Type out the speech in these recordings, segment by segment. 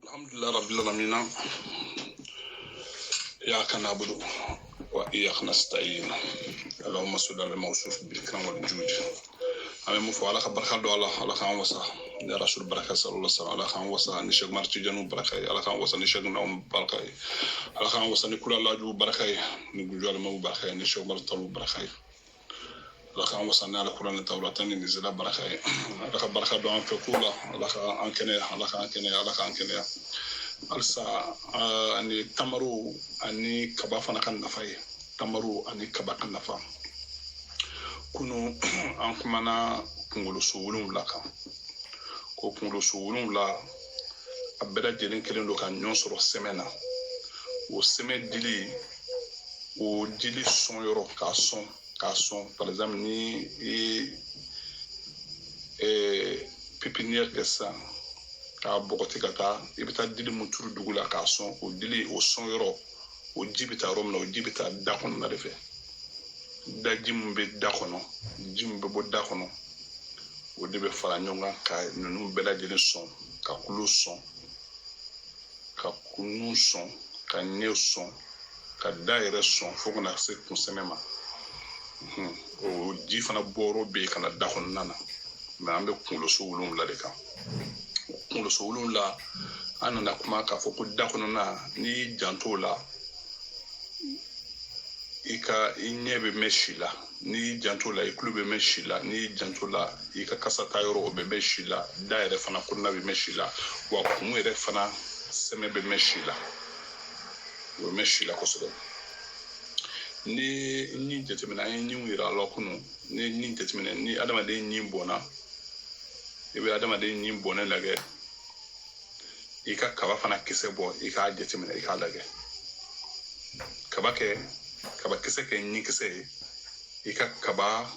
Alhamdulillah rabbil alamin. إياك نعبد وإياك نستعين. اللهم صل على الموصوف بالكرم والجود. أمين مفو على خبر خالد الله خان وصا يا رسول بركة صلى الله عليه وسلم على خان وصا نشجع مرتي جنوب بركة على خان وصا نشجع نوم بركة على خان وصا نقول الله جو بركة نقول على مو بركة نشجع مرتي بركة على خان وصا نال القرآن التوراة نزل بركة على خبر خالد عن فكولا على خان كنيا على خان كنيا على خان كنيا alsa ani tamaru ani kaba fana kan nafa ye tamaru ani kaba kan nafa kunu an kumana kungolo suwulun la kan ko kungolo suwulun la a bɛɛ lajɛlen kelen don ka ɲɔgɔn sɔrɔ sɛmɛ na o sɛmɛ dili o dili sɔn yɔrɔ k'a sɔn par exemple ni pépinière kɛ sisan ka bɔgɔti ka taa i bɛ taa dili mun turu dugu la k'a sɔn o dili o sɔn yɔrɔ o ji bɛ taa yɔrɔ min na o ji bɛ taa da kɔnɔna de fɛ daji mun bɛ da kɔnɔ ji mun bɛ bɔ da kɔnɔ o de bɛ fara ɲɔgɔn kan ka ninnu bɛɛ lajɛlen sɔn ka kulu sɔn ka kunu sɔn ka ɲɛ sɔn ka da yɛrɛ sɔn fo kana se kunsɛmɛ ma o ji fana bɔyɔrɔ bɛ yen ka na da kɔnɔna na mɛ an bɛ kunkoloso wolonwula de kan kunkoloso wolonwula an nana kuma k'a fɔ ko da kɔnɔna n'i janto la i ɲɛ bɛ mɛn si la n'i janto la i tulo bɛ mɛn si la n'i janto la i ka kasa ta yɔrɔ o bɛ mɛn si la da yɛrɛ fana kɔnɔna bɛ mɛn si la wa kun yɛrɛ fana sɛmɛ bɛ mɛn si la o bɛ mɛn si la kosɛbɛ ni ɲin jateminɛ an ye ɲinw yira la kunu ni ɲin jateminɛ ni adamaden ɲin bɔnna i bɛ adamaden ɲin bɔnɛ lajɛ i ka kaba fana kisɛ bɔ i k'a jateminɛ i k'a lajɛ kaba kisɛ kɛ ɲin kisɛ ye i ka kaba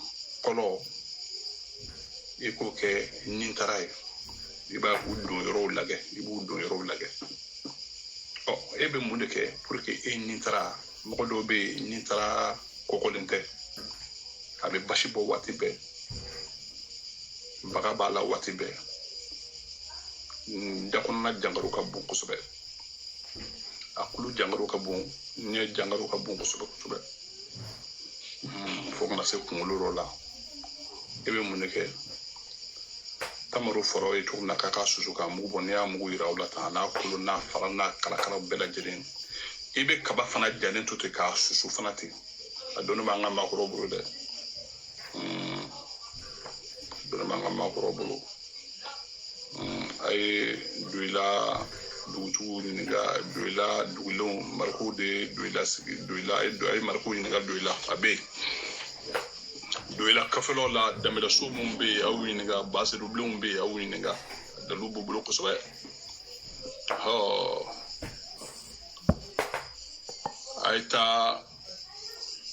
kɔlɔ i k'o kɛ ɲin tara ye i b'a u don yɔrɔw lajɛ i b'u don yɔrɔw lajɛ e bɛ mun de kɛ pour que e ɲin tara mɔgɔ dɔw bɛ yen ɲin tara kɔkɔlen tɛ a bɛ basi bɔ waati bɛɛ baga b'a la waati bɛɛ da kɔnɔna jangaro ka bon kosɛbɛ a kulu jangaro ka bon ɲɛ jangaro ka bon kosɛbɛ kosɛbɛ fo kana se kunkolo yɔrɔ la e bɛ mun de kɛ tamaru fɔra ye cogo min na k'a ka susu k'a mugu bɔ n'i y'a mugu yira o la tan n'a kolo n'a fara n'a kalakala bɛɛ lajɛlen i bɛ kaba fana jalen to ten k'a susu fana ten a dɔnni b'an ka maakɔrɔw bolo dɛ dɔnni b'an ka maakɔrɔw bolo a ye doyila dugutigiw ɲininka doyila dugulenw marikow de doyila sigi doyila a ye marikow ɲininka doyila a bɛ yen doyila kafɛlaw la danbɛlɛso minnu bɛ yen aw ɲininka basedubilenw bɛ yen aw ɲininka dalu b'u bolo kosɛbɛ a ye taa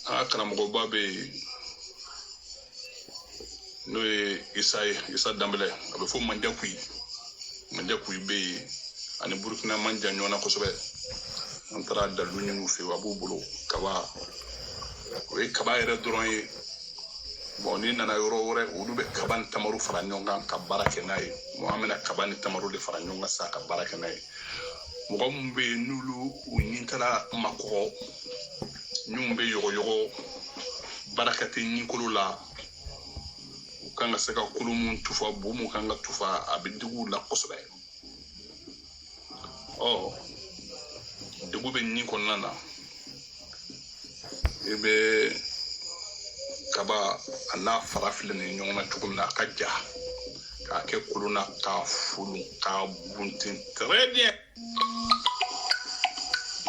an ka karamɔgɔba bɛ yen n'o ye isa danbɛlɛ a bɛ fɔ manjakuyi bɛ yen ani burukina manja ɲɔgɔnna kosɛbɛ an taara dalu ɲini u fɛ yen a b'u bolo kaba o ye kaba yɛrɛ dɔrɔn ye bon n'i nana yɔrɔ wɛrɛ olu bɛ kaba ni tamaru fara ɲɔgɔn kan ka baara kɛ n'a ye an bɛna kaba ni tamaru de fara ɲɔgɔn kan sa ka baara kɛ n'a ye mɔgɔ minnu bɛ yen n'olu u ɲintala makɔgɔ ɲinw bɛ yɔgɔyɔgɔ baara kɛ ten ɲinkolo la u kan ka se ka kolo mun tufa bo mun kan ka tufa a bɛ digi u la kosɛbɛ degun bɛ ɲin kɔnɔna na i bɛ kaba a n'a fara filɛ nin ɲɔgɔn na cogo min na a ka ja k'a kɛ kolon na k'a folo k'a bunten très bien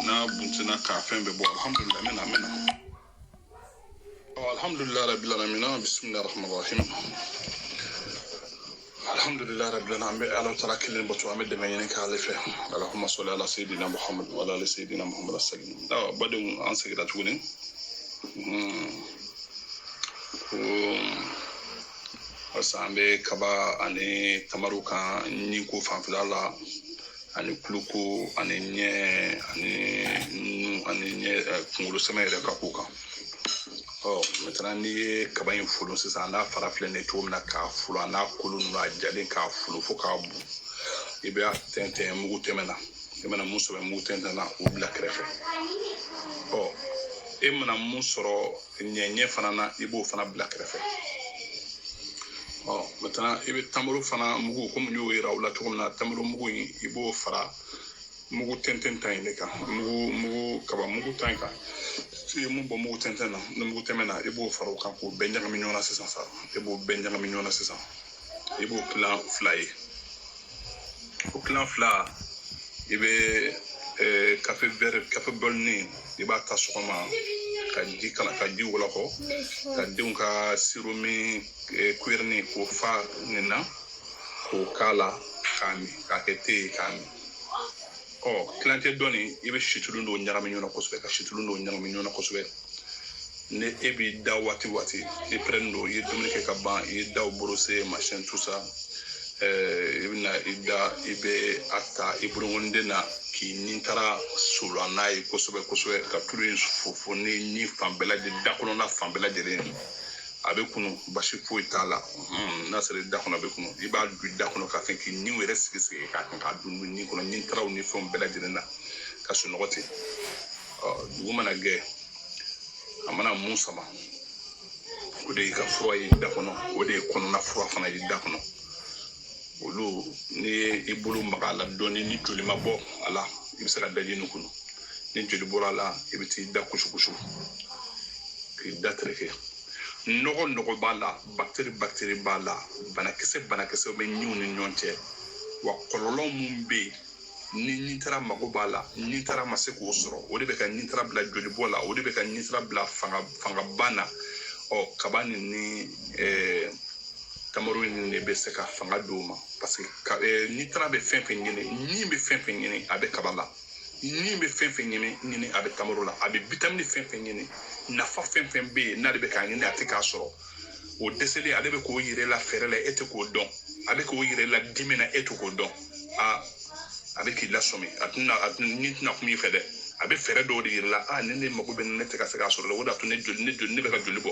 n'a buntenna k'a fɛn bɛɛ bɔ alhamdulilah mena alhamdulilah rabbil alamin bismillahir rahmanir rahim alhamdulilah rabbil alamin an bɛ ala taala kelen bato an bɛ dɛmɛ ɲini k'ale fɛ allahumma salli ala sayyidina muhammad wa ala ali sayyidina muhammad as-salim badenw an seginna tuguni Asa an bɛ kaba ani tamaru kan ɲinko fanfɛla la ani kuluko ani ɲɛ ani ɲɛ kunkolo sɛmɛ yɛrɛ ka ko kan maintenant n'i ye kaba in folon sisan n'a fara filɛ nin cogo min na k'a folon a n'a kolo ninnu a jalen k'a folon fo k'a bu i bɛ tɛntɛn mugu tɛmɛna i mana mun sɔrɔ mugu tɛntɛnna o bila kɛrɛfɛ e mana mun sɔrɔ ɲɛɲɛ fana na i b'o fana bila kɛrɛfɛ maintenant i bɛ tamaro fana mugu komi n y'o yira aw la cogo min na tamaro mugu in i b'o fara mugu tɛntɛn ta in de kan mugu kaba mugu ta in kan i ye mun bɔ mugu tɛntɛn na ni mugu tɛmɛ na i b'o fara o kan k'o bɛɛ ɲagami ɲɔgɔn na sisan sa i b'o bɛɛ ɲagami ɲɔgɔn na sisan i b'o kilan fila ye o kilan fila i bɛ kafe bɔlini i b'a ta sɔgɔma ka ji wɔlɔkɔ ka denw ka siro min kuyirini k'o fa nin na k'o k'a la k'a min k'a kɛ te ye k'a min kilancɛ dɔɔni i bɛ situlu dɔw ɲagami ɲɔgɔn na kosɛbɛ ka situlu dɔw ɲagami ɲɔgɔn na kosɛbɛ ni e b'i da waati i pɛrɛnnen don i ye dumuni kɛ ka ban i ye daw borose machin tout ça i bɛna i da i bɛ a ta i bolokɔniden na k'i ni taara sola n'a ye kosɛbɛ kosɛbɛ ka tulu in fofo ni fan bɛɛ lajɛlen da kɔnɔna fan bɛɛ lajɛlen a bɛ kunu basi foyi t'a la n'a sera da kɔnɔ a bɛ kunu i b'a don da kɔnɔ ka fɛn k'i niw yɛrɛ sigi k'a kan k'a dun ni kɔnɔ ni taaraw ni fɛnw bɛɛ lajɛlen na ka sunɔgɔ ten dugu mana gɛ a mana mun sama o de y'i ka fura ye da kɔnɔ o de ye kɔnɔna fura fana ye da kɔnɔ olu n'i ye i bolo maga a la dɔɔni ni joli ma bɔ a la i bɛ se ka daji nin kunu ni joli bɔra a la i bɛ t'i da kusukusu k'i da tereke nɔgɔ b'a la bactérie b'a la banakisɛ bɛ ɲiw ni ɲɔgɔn cɛ wa kɔlɔlɔ mun bɛ yen ni nitara mago b'a la nitara ma se k'o sɔrɔ o de bɛ ka nitara bila joli bɔ la o de bɛ ka nitara bila fangaba na kaba nin ni tamaro in de bɛ se ka fanga d'o ma parce que nitara bɛ fɛn fɛn ɲini ni bɛ fɛn fɛn ɲini a bɛ kaba la ni bɛ fɛn fɛn ɲini a bɛ tamaro la a bɛ vitamine fɛn fɛn ɲini nafa fɛn fɛn bɛ yen n'ale bɛ k'a ɲini a tɛ k'a sɔrɔ o dɛsɛlen ale bɛ k'o yɛrɛ la fɛrɛ la e tɛ k'o dɔn a bɛ k'o yɛrɛ la dimi na e tɛ k'o dɔn a bɛ k'i lasɔmi ni tɛna kuma i fɛ dɛ a bɛ fɛrɛ dɔw de yɛrɛ la ni ne mago bɛ ne tɛ ka se k'a sɔrɔ o de y'a to ne bɛ ka joli bɔ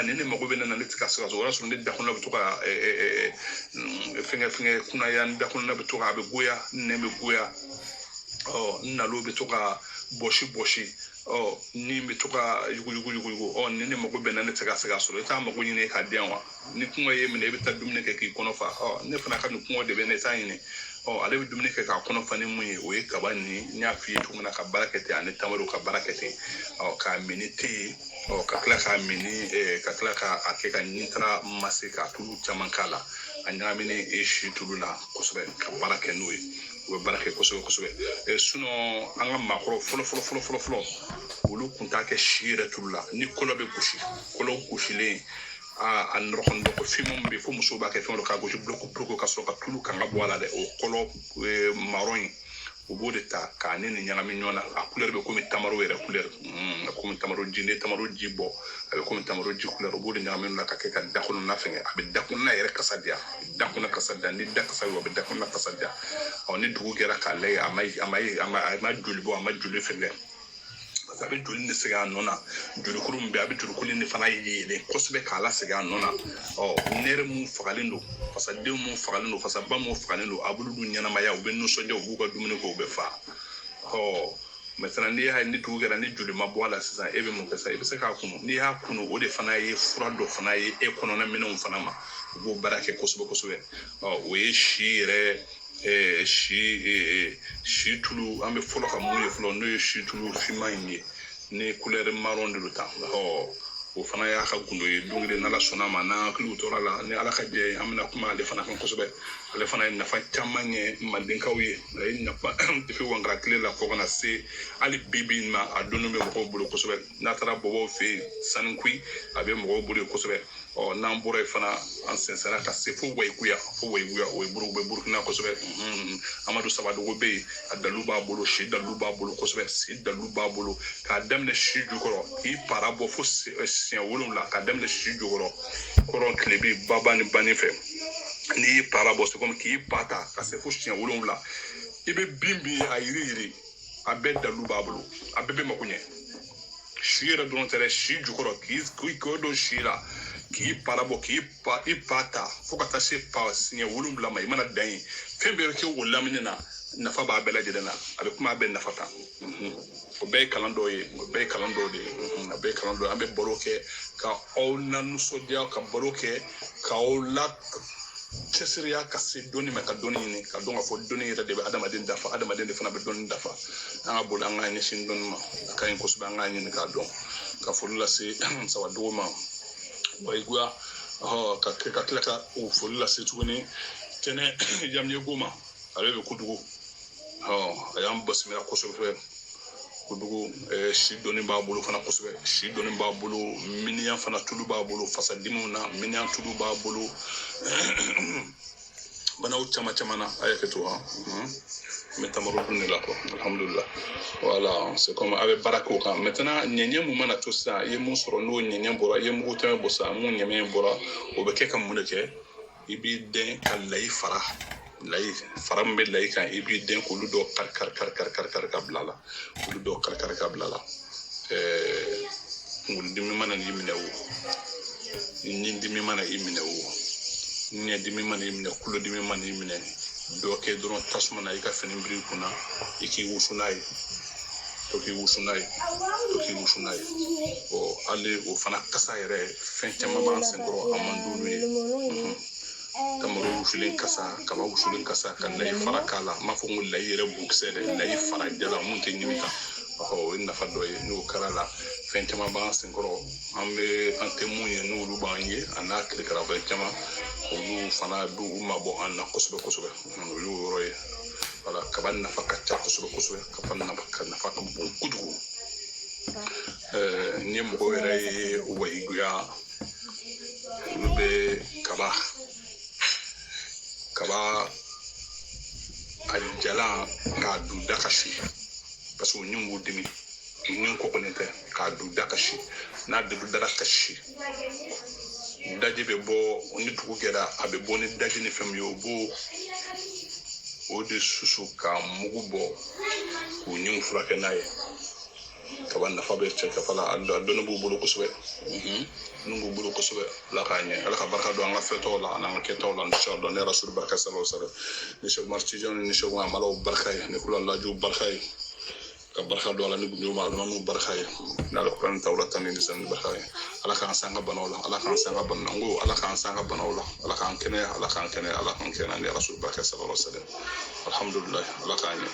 ni ne mago bɛ ne na ne tɛ ka se ka sɔrɔ o y'a sɔrɔ ne dakɔnɔna bɛ to ka fɛngɛ kunnaya n dakɔnɔna bɛ to ka a bɛ goya nɛn bɛ goya n nalo bɛ to ka bɔsi ni bɛ to ka yugu ni ne mago bɛ na ne tɛ ka se ka sɔrɔ i t'a mago ɲini k'a di yan wa ni kɔngɔ ye minɛ i bɛ taa dumuni kɛ k'i kɔnɔ fa ne fana ka nin kɔngɔ de bɛ ne t'a ɲini ale bɛ dumuni kɛ k'a kɔnɔ fa ni mun ye o ye kaba ni n y'a f'i ye cogo min na ka baara kɛ ten ani tamaro ka baara kɛ ten k'a min ni te ye ka tila k'a min ni ka tila k'a kɛ ka nitara mase k'a tulu caman k'a la a ɲagamini si tulu la kosɛbɛ ka baara kɛ n'o ye u bɛ baara kɛ kosɛbɛ sinon an ka maakɔrɔ fɔlɔ olu kun t'a kɛ si yɛrɛ tulu la ni kɔlɔ bɛ gosi kɔlɔ gosilen a nɔrɔkɔni dɔ ko fɛn min bɛ fo musow b'a kɛ fɛn dɔ k'a gosi buloko ka sɔrɔ ka tulu kan ka bɔ a la dɛ o kɔlɔ marron in u b'o de ta k'a ni ɲagami ɲɔgɔn na a couleur bɛ komi tamaro yɛrɛ couleur komi tamaro ji ni tamaro ji bɔ a bɛ komi tamaro ji couleur u b'o de ɲagami ɲɔgɔn na ka kɛ ka da kɔnɔna fɛngɛ a bɛ da kɔnɔna yɛrɛ kasa diya da kɔnɔna kasa diya ni da kasa bɛ a bɛ da kɔnɔna kasa diya ni dugu kɛra k'a lajɛ a ma joli bɔ a ma joli fɛngɛ a bɛ joli de segin a nɔ na jolikuru min bɛ a bɛ jolikuru in fana yɛlɛn kosɛbɛ k'a lasegin a nɔ na nɛrɛ mun fagalen don fasadenw mun fagalen don fasaba mun fagalen don a b'olu dun ɲɛnamaya u bɛ nisɔndiya u b'u ka dumuni kɛ u bɛ fa maintenant n'i y'a ye ni dugu kɛra ni joli ma bɔ a la sisan e bɛ mun kɛ sa i bɛ se k'a kunu n'i y'a kunu o de fana ye fura dɔ fana ye e kɔnɔna minɛnw fana ma u b'o baara kɛ kosɛbɛ o ye si yɛrɛ si tulu an bɛ fɔlɔ ka mun ye fɔlɔ n'o ye si tulu finman in ye ni couleur marron de don tan o fana y'a ka gundo ye don kelen n'ala sɔnna ma n'an hakiliw tora la ni ala ka jɛ ye an bɛna kuma ale fana kan kosɛbɛ ale fana ye nafa caman ɲɛ mandenkaw ye a ye nafa depuis wangara tile la fɔ ka na se hali bi ma a donni bɛ mɔgɔw bolo kosɛbɛ n'a taara bɔbɔw fɛ yen sanikuyi a bɛ mɔgɔw bolo kosɛbɛ n'an bɔra yen fana an sɛnsɛnna ka se fo wayiguya o ye burukina kosɛbɛ amadu sabadogo bɛ yen a dalu b'a bolo si dalu b'a bolo kosɛbɛ si dalu b'a bolo k'a daminɛ si jukɔrɔ k'i para bɔ fo siɲɛ 7 k'a daminɛ si jukɔrɔ kɔrɔ tile bɛ baba ni bani fɛ n'i y'i para bɔ c'est comme k'i pa ta ka se fo siɲɛ 7 i bɛ bin a yiri a bɛɛ dalu b'a bolo a bɛɛ bɛ mako ɲɛ si yɛrɛ dɔrɔn tɛ dɛ si jukɔrɔ k'i don si la k'i parabo k'i pa ta fo ka taa se pa siɲɛ 7 ma i mana dan ye fɛn bɛɛ bɛ kɛ o lamini na nafa b'a bɛɛ lajɛlen na a bɛ kuma a bɛɛ nafa kan o bɛɛ ye kalan dɔw ye o bɛɛ ye kalan dɔw de ye a bɛɛ ye kalan dɔw ye an bɛ baro kɛ ka aw lanisɔndiya ka baro kɛ ka aw la cɛsiriya ka se dɔnni ma ka dɔnni ɲini ka dɔn ka fɔ dɔnni yɛrɛ de bɛ adamaden dafa adamaden de fana bɛ dɔnni dafa an ka boli an ka ɲɛsin dɔnni ma a ka ɲi kosɛbɛ an k'a ɲini k'a dɔn ka foli lase sabadogo ma bayiguya ka tila ka o foli lase tuguni tɛnɛ Yamyego ma ale bɛ Kudugu a y'an bisimila kosɛbɛ Kudugu si dɔnni b'a bolo fana kosɛbɛ si dɔnni b'a bolo miniyan fana tulu b'a bolo fasadimiw na miniyan tulu b'a bolo banaw caman na a ye kɛ to n bɛ tamaro dun de la quoi alhamdulillah voilà c'est comme a bɛ baara kɛ o kan maintenant ɲɛɲɛ mun mana to sisan i ye mun sɔrɔ n'o ɲɛɲɛ bɔra i ye mugu tɛmɛ bɔ sisan mun ɲɛɲɛ bɔra o bɛ kɛ ka mun de kɛ i b'i dɛn ka layi fara min bɛ layi kan i b'i dɛn k'olu dɔ kari ka bila la olu dɔ kari ka bila la kunkolodimi mana i minɛ o ɲindimi mana i minɛ o ɲɛdimi mana i minɛ kulodimi mana i minɛ dɔ kɛ dɔrɔn tasuma na i ka fini biri kunna i k'i wusu n'a ye to k'i wusu n'a ye hali o fana kasa yɛrɛ fɛn caman b'an senkɔrɔ a man d'olu ye tamaro wusulen kasa kaba wusulen kasa ka layi fara k'a la n m'a fɔ ko layi yɛrɛ bukisɛ dɛ layi fara jala mun tɛ ɲimi kan o ye nafa dɔ ye n'o kɛra la fɛn caman b'an senkɔrɔ an tɛ mun ye n'olu b'an ye a n'a kirikara fɛn caman olu fana b'u mabɔ an na kosɛbɛ o y'o yɔrɔ ye voilà kaba nafa ka ca kosɛbɛ kaba nafa ka bon kojugu ni mɔgɔ yɛrɛ ye wayiguya olu bɛ kaba a jalan k'a du da kasi parce que nin b'u dimi nin kɔkɔlen tɛ k'a du da kasi n'a du dara kasi daji bɛ bɔ ni dugu kɛra a bɛ bɔ ni daji ni fɛn min ye o b'o o de susu ka mugu bɔ k'u ɲinw furakɛ n'a ye kaba nafa bɛ cɛ kafa la a dɔnni b'u bolo kosɛbɛ nun b'u bolo kosɛbɛ ala k'a ɲɛ ala ka barika don an ka fɛtɔw la an'an ka kɛtaw la inshallah ne rasul barika sallallahu alaihi wasallam ni Cheikh Umar Tidiane ni Cheikh Amalaw barika ye ni kula laju barika ye ka barika don ala ni gunjo ma almanu barika ye n'ala kuran tawla tan ni san barika ye ala k'an sanga banaw la ala k'an sanga banaw ala k'an sanga banaw la ala k'an kɛnɛ ala k'an kɛnɛ ni rasul barika sallallahu alaihi wasallam alhamdulillah ala k'a ɲɛ